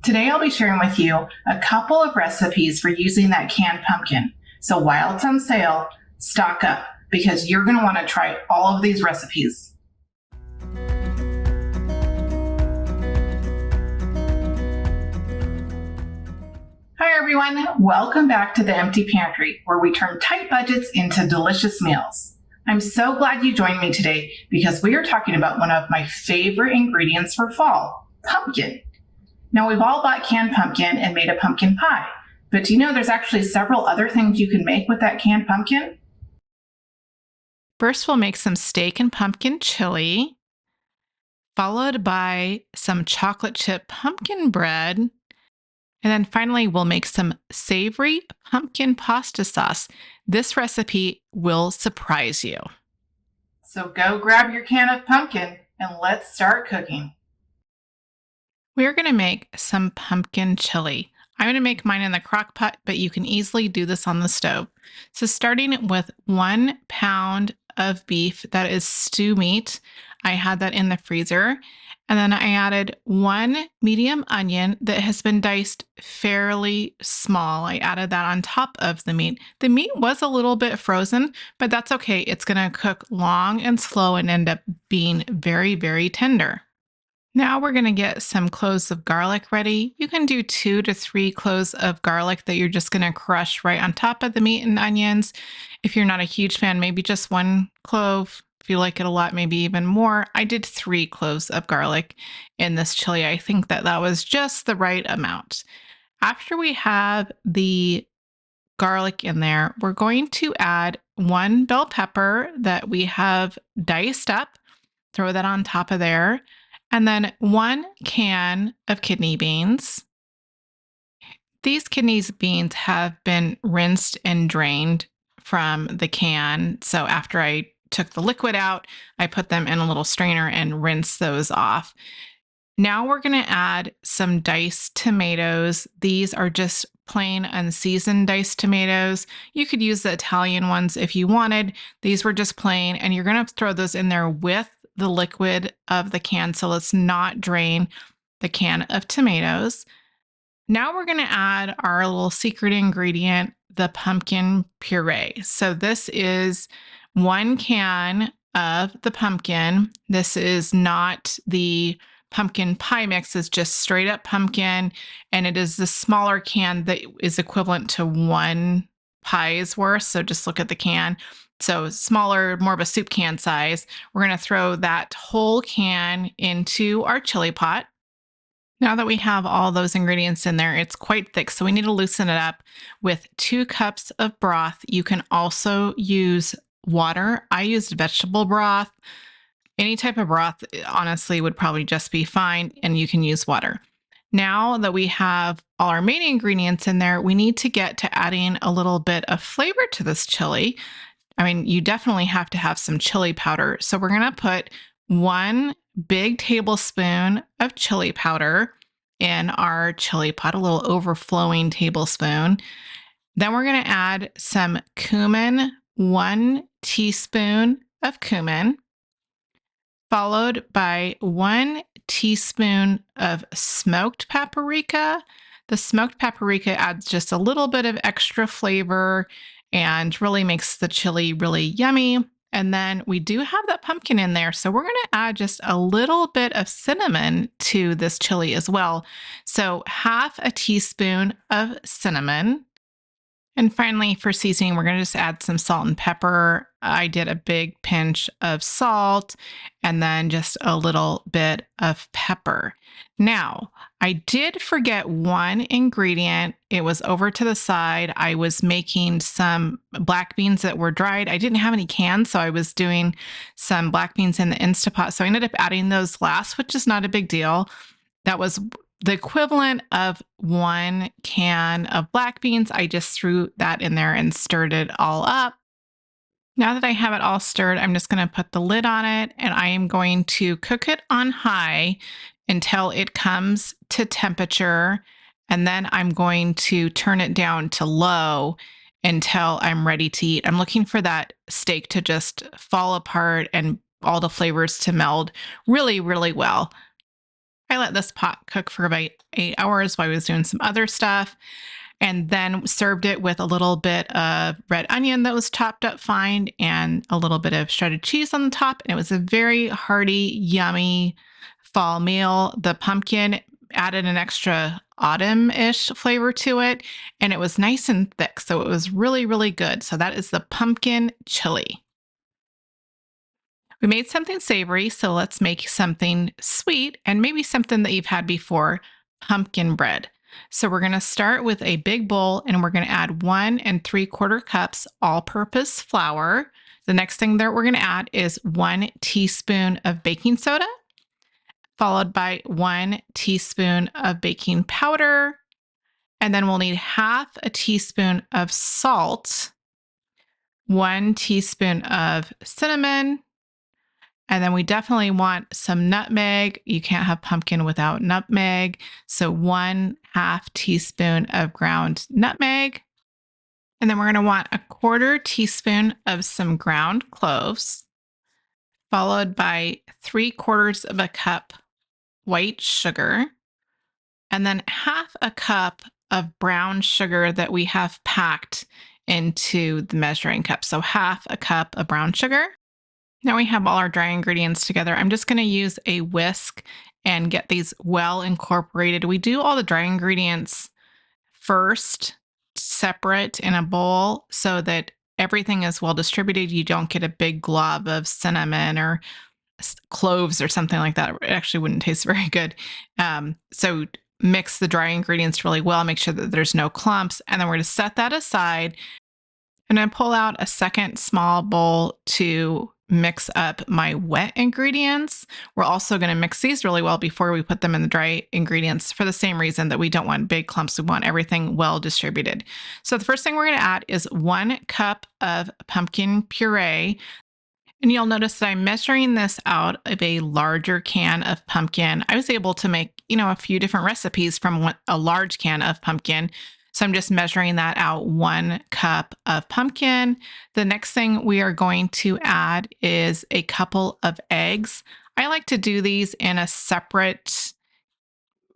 Today I'll be sharing with you a couple of recipes for using that canned pumpkin. So while it's on sale, stock up because you're going to want to try all of these recipes. Hi everyone, welcome back to the Empty Pantry, where we turn tight budgets into delicious meals. I'm so glad you joined me today because we are talking about one of my favorite ingredients for fall, pumpkin. Now, we've all bought canned pumpkin and made a pumpkin pie, but do you know there's actually several other things you can make with that canned pumpkin? First, we'll make some steak and pumpkin chili, followed by some chocolate chip pumpkin bread. And then finally, we'll make some savory pumpkin pasta sauce. This recipe will surprise you. So go grab your can of pumpkin and let's start cooking. We're going to make some pumpkin chili. I'm going to make mine in the crock pot, but you can easily do this on the stove. So starting with 1 pound of beef that is stew meat. I had that in the freezer. And then I added 1 medium onion that has been diced fairly small. I added that on top of the meat. The meat was a little bit frozen, but that's okay. It's going to cook long and slow and end up being very, very tender. Now we're going to get some cloves of garlic ready. You can do 2 to 3 cloves of garlic that you're just going to crush right on top of the meat and onions. If you're not a huge fan, maybe just 1 clove. If you like it a lot, maybe even more. I did 3 cloves of garlic in this chili. I think that was just the right amount. After we have the garlic in there, we're going to add 1 bell pepper that we have diced up. Throw that on top of there. And then 1 can of kidney beans. These kidney beans have been rinsed and drained from the can. So after I took the liquid out, I put them in a little strainer and rinsed those off. Now we're going to add some diced tomatoes. These are just plain unseasoned diced tomatoes. You could use the Italian ones if you wanted. These were just plain, and you're going to throw those in there with the liquid of the can, so let's not drain the can of tomatoes. Now we're going to add our little secret ingredient, the pumpkin puree. So this is 1 can of the pumpkin. This is not the pumpkin pie mix, it's just straight up pumpkin, and it is the smaller can that is equivalent to 1 pie's worth. So just look at the can. So smaller, more of a soup can size. We're going to throw that whole can into our chili pot. Now that we have all those ingredients in there, it's quite thick, so we need to loosen it up with 2 cups of broth. You can also use water. I used vegetable broth. Any type of broth, honestly, would probably just be fine, and you can use water. Now that we have all our main ingredients in there, we need to get to adding a little bit of flavor to this chili. I mean, you definitely have to have some chili powder. So we're going to put 1 big tablespoon of chili powder in our chili pot, a little overflowing tablespoon. Then we're going to add some cumin, 1 teaspoon of cumin, followed by 1 teaspoon of smoked paprika. The smoked paprika adds just a little bit of extra flavor and really makes the chili really yummy. And then we do have that pumpkin in there, so we're going to add just a little bit of cinnamon to this chili as well. So 1/2 teaspoon of cinnamon. And finally, for seasoning, we're going to just add some salt and pepper. I did a big pinch of salt and then just a little bit of pepper. Now, I did forget 1 ingredient. It was over to the side. I was making some black beans that were dried. I didn't have any cans, so I was doing some black beans in the Instapot. So I ended up adding those last, which is not a big deal. That was the equivalent of 1 can of black beans. I just threw that in there and stirred it all up. Now that I have it all stirred, I'm just going to put the lid on it, and I am going to cook it on high until it comes to temperature. And then I'm going to turn it down to low until I'm ready to eat. I'm looking for that steak to just fall apart and all the flavors to meld really, really well. I let this pot cook for about 8 hours while I was doing some other stuff, and then served it with a little bit of red onion that was chopped up fine and a little bit of shredded cheese on the top. And it was a very hearty, yummy fall meal. The pumpkin added an extra autumn-ish flavor to it, and it was nice and thick. So it was really, really good. So that is the pumpkin chili. We made something savory, so let's make something sweet and maybe something that you've had before, pumpkin bread. So we're going to start with a big bowl and we're going to add 1 3/4 cups all-purpose flour. The next thing that we're going to add is 1 teaspoon of baking soda, followed by 1 teaspoon of baking powder. And then we'll need 1/2 teaspoon of salt, 1 teaspoon of cinnamon, and then we definitely want some nutmeg. You can't have pumpkin without nutmeg. So 1/2 teaspoon of ground nutmeg. And then we're going to want 1/4 teaspoon of some ground cloves, followed by 3/4 of a cup white sugar, and then 1/2 cup of brown sugar that we have packed into the measuring cup. So 1/2 cup of brown sugar. Now we have all our dry ingredients together. I'm just going to use a whisk and get these well incorporated. We do all the dry ingredients first, separate in a bowl so that everything is well distributed. You don't get a big glob of cinnamon or cloves or something like that. It actually wouldn't taste very good. So mix the dry ingredients really well, make sure that there's no clumps, and then we're going to set that aside. And then pull out a second small bowl to mix up my wet ingredients. We're also going to mix these really well before we put them in the dry ingredients for the same reason that we don't want big clumps. We want everything well distributed. So the first thing we're going to add is 1 cup of pumpkin puree. And you'll notice that I'm measuring this out of a larger can of pumpkin. I was able to make, a few different recipes from a large can of pumpkin. So I'm just measuring that out, 1 cup of pumpkin. The next thing we are going to add is a couple of eggs. I like to do these in a separate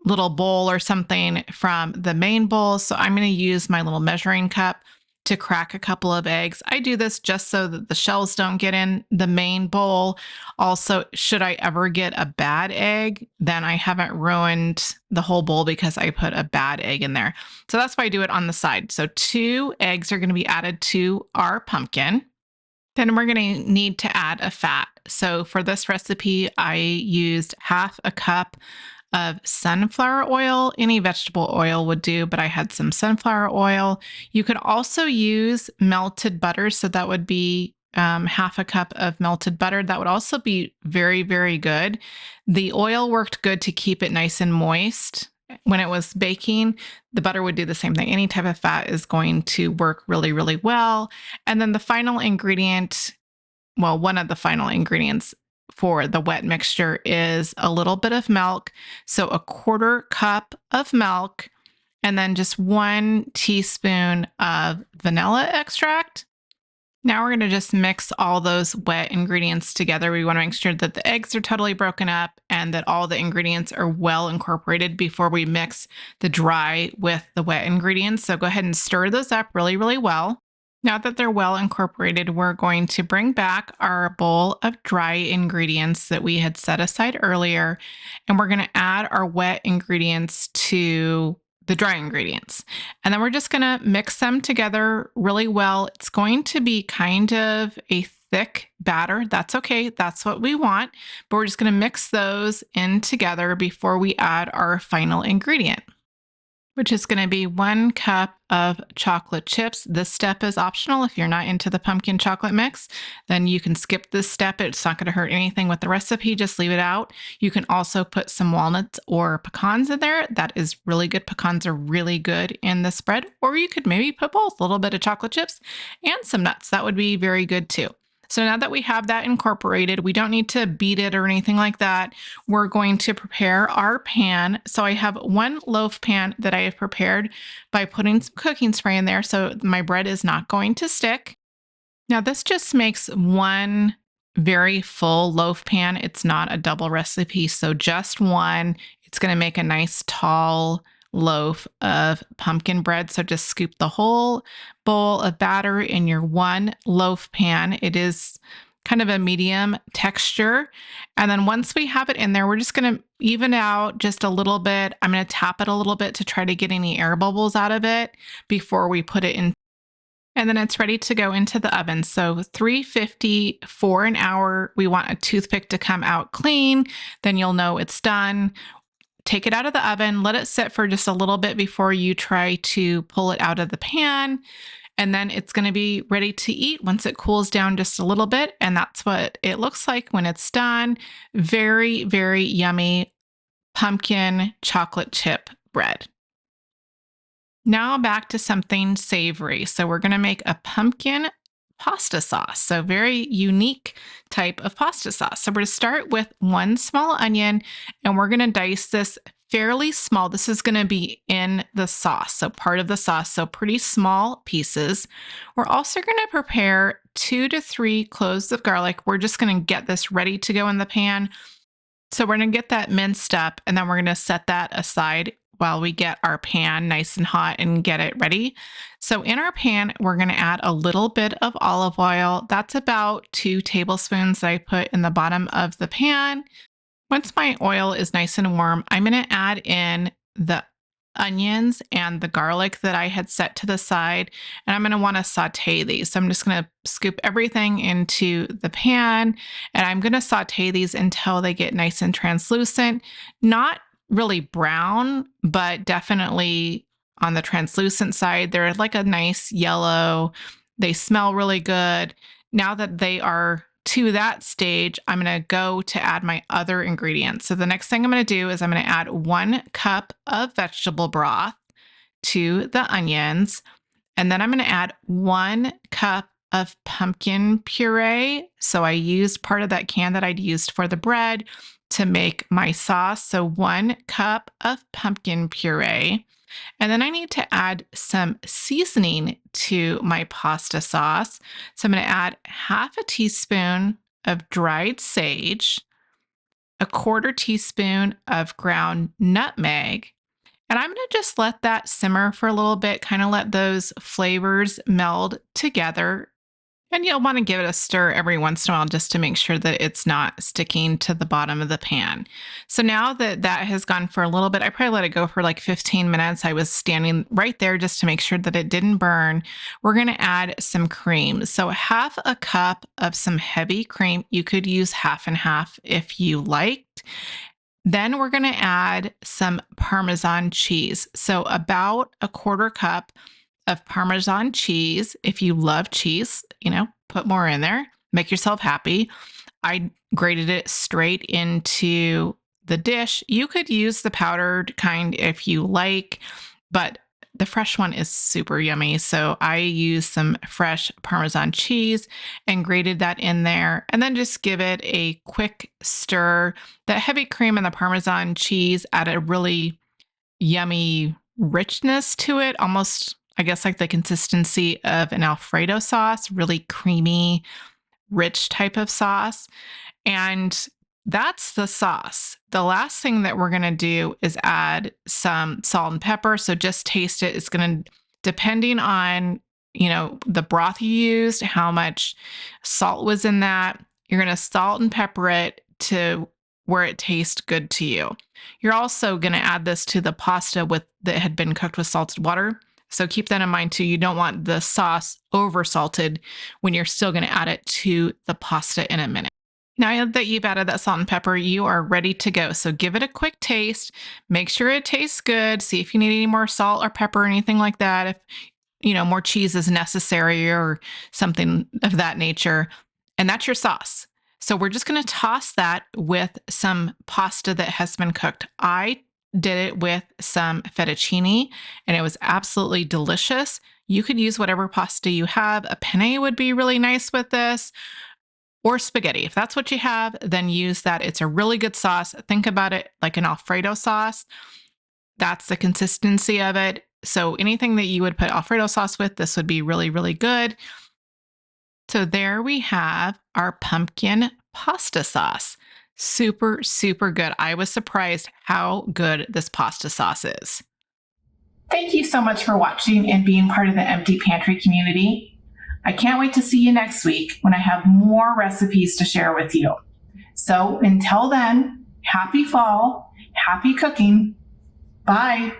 little bowl or something from the main bowl. So I'm going to use my little measuring cup to crack a couple of eggs. I do this just so that the shells don't get in the main bowl. Also, should I ever get a bad egg, then I haven't ruined the whole bowl because I put a bad egg in there. So that's why I do it on the side. So 2 eggs are going to be added to our pumpkin. Then we're going to need to add a fat. So for this recipe, I used 1/2 cup of sunflower oil. Any vegetable oil would do, but I had some sunflower oil. You could also use melted butter. So that would be 1/2 cup of melted butter. That would also be very, very good. The oil worked good to keep it nice and moist. When it was baking, the butter would do the same thing. Any type of fat is going to work really, really well. And then the final ingredient, well, one of the final ingredients for the wet mixture is a little bit of milk. So 1/4 cup of milk, and then just 1 teaspoon of vanilla extract. Now we're going to just mix all those wet ingredients together. We want to make sure that the eggs are totally broken up and that all the ingredients are well incorporated before we mix the dry with the wet ingredients. So go ahead and stir those up really, really well. Now that they're well incorporated, we're going to bring back our bowl of dry ingredients that we had set aside earlier, and we're going to add our wet ingredients to the dry ingredients. And then we're just going to mix them together really well. It's going to be kind of a thick batter. That's okay. That's what we want. But we're just going to mix those in together before we add our final ingredient, which is going to be 1 cup of chocolate chips. This step is optional. If you're not into the pumpkin chocolate mix, then you can skip this step. It's not going to hurt anything with the recipe. Just leave it out. You can also put some walnuts or pecans in there. That is really good. Pecans are really good in this bread. Or you could maybe put both, a little bit of chocolate chips and some nuts. That would be very good too. So now that we have that incorporated, we don't need to beat it or anything like that. We're going to prepare our pan. So I have 1 loaf pan that I have prepared by putting some cooking spray in there so my bread is not going to stick. Now this just makes 1 very full loaf pan. It's not a double recipe, so just 1. It's going to make a nice tall loaf of pumpkin bread. So just scoop the whole bowl of batter in your one loaf pan. It is kind of a medium texture. And then once we have it in there, we're just going to even out just a little bit. I'm going to tap it a little bit to try to get any air bubbles out of it before we put it in. And then it's ready to go into the oven. So 350 for an hour. We want a toothpick to come out clean. Then you'll know it's done. Take it out of the oven, let it sit for just a little bit before you try to pull it out of the pan. And then it's going to be ready to eat once it cools down just a little bit. And that's what it looks like when it's done. Very, very yummy pumpkin chocolate chip bread. Now back to something savory. So we're going to make a pumpkin pasta sauce. So very unique type of pasta sauce. So we're going to start with one small onion and we're going to dice this fairly small. This is going to be in the sauce. So part of the sauce. So pretty small pieces. We're also going to prepare 2 to 3 cloves of garlic. We're just going to get this ready to go in the pan. So we're going to get that minced up and then we're going to set that aside while we get our pan nice and hot and get it ready. So in our pan, we're going to add a little bit of olive oil. That's about 2 tablespoons that I put in the bottom of the pan. Once my oil is nice and warm, I'm going to add in the onions and the garlic that I had set to the side, and I'm going to want to saute these. So I'm just going to scoop everything into the pan, and I'm going to saute these until they get nice and translucent. Not really brown, but definitely on the translucent side. They're like a nice yellow. They smell really good. Now that they are to that stage, I'm going to go to add my other ingredients. So the next thing I'm going to do is I'm going to add 1 cup of vegetable broth to the onions. And then I'm going to add 1 cup of pumpkin puree. So I used part of that can that I'd used for the bread to make my sauce. So 1 cup of pumpkin puree. And then I need to add some seasoning to my pasta sauce. So I'm going to add half a teaspoon of dried sage, a 1/4 teaspoon of ground nutmeg, and I'm going to just let that simmer for a little bit, kind of let those flavors meld together. And you'll want to give it a stir every once in a while just to make sure that it's not sticking to the bottom of the pan. So now that that has gone for a little bit, I probably let it go for like 15 minutes. I was standing right there just to make sure that it didn't burn. We're going to add some cream. So 1/2 cup of some heavy cream. You could use half and half if you liked. Then we're going to add some Parmesan cheese. So about a 1/4 cup of Parmesan cheese. If you love cheese, put more in there, make yourself happy. I grated it straight into the dish. You could use the powdered kind if you like, but the fresh one is super yummy. So I used some fresh Parmesan cheese and grated that in there, and then just give it a quick stir. That heavy cream and the Parmesan cheese add a really yummy richness to it, almost I guess like the consistency of an Alfredo sauce, really creamy, rich type of sauce. And that's the sauce. The last thing that we're going to do is add some salt and pepper. So just taste it. It's going to, depending on, the broth you used, how much salt was in that, you're going to salt and pepper it to where it tastes good to you. You're also going to add this to the pasta that had been cooked with salted water. So keep that in mind too. You don't want the sauce over salted when you're still going to add it to the pasta in a minute. Now that you've added that salt and pepper, you are ready to go. So give it a quick taste. Make sure it tastes good. See if you need any more salt or pepper or anything like that. If, more cheese is necessary or something of that nature. And that's your sauce. So we're just going to toss that with some pasta that has been cooked. I did it with some fettuccine and it was absolutely delicious. You could use whatever pasta you have. A penne would be really nice with this, or spaghetti. If that's what you have, then use that. It's a really good sauce. Think about it like an Alfredo sauce. That's the consistency of it. So anything that you would put Alfredo sauce with, this would be really, really good. So there we have our pumpkin pasta sauce. Super, super good. I was surprised how good this pasta sauce is. Thank you so much for watching and being part of the Empty Pantry community. I can't wait to see you next week when I have more recipes to share with you. So until then, happy fall, happy cooking. Bye.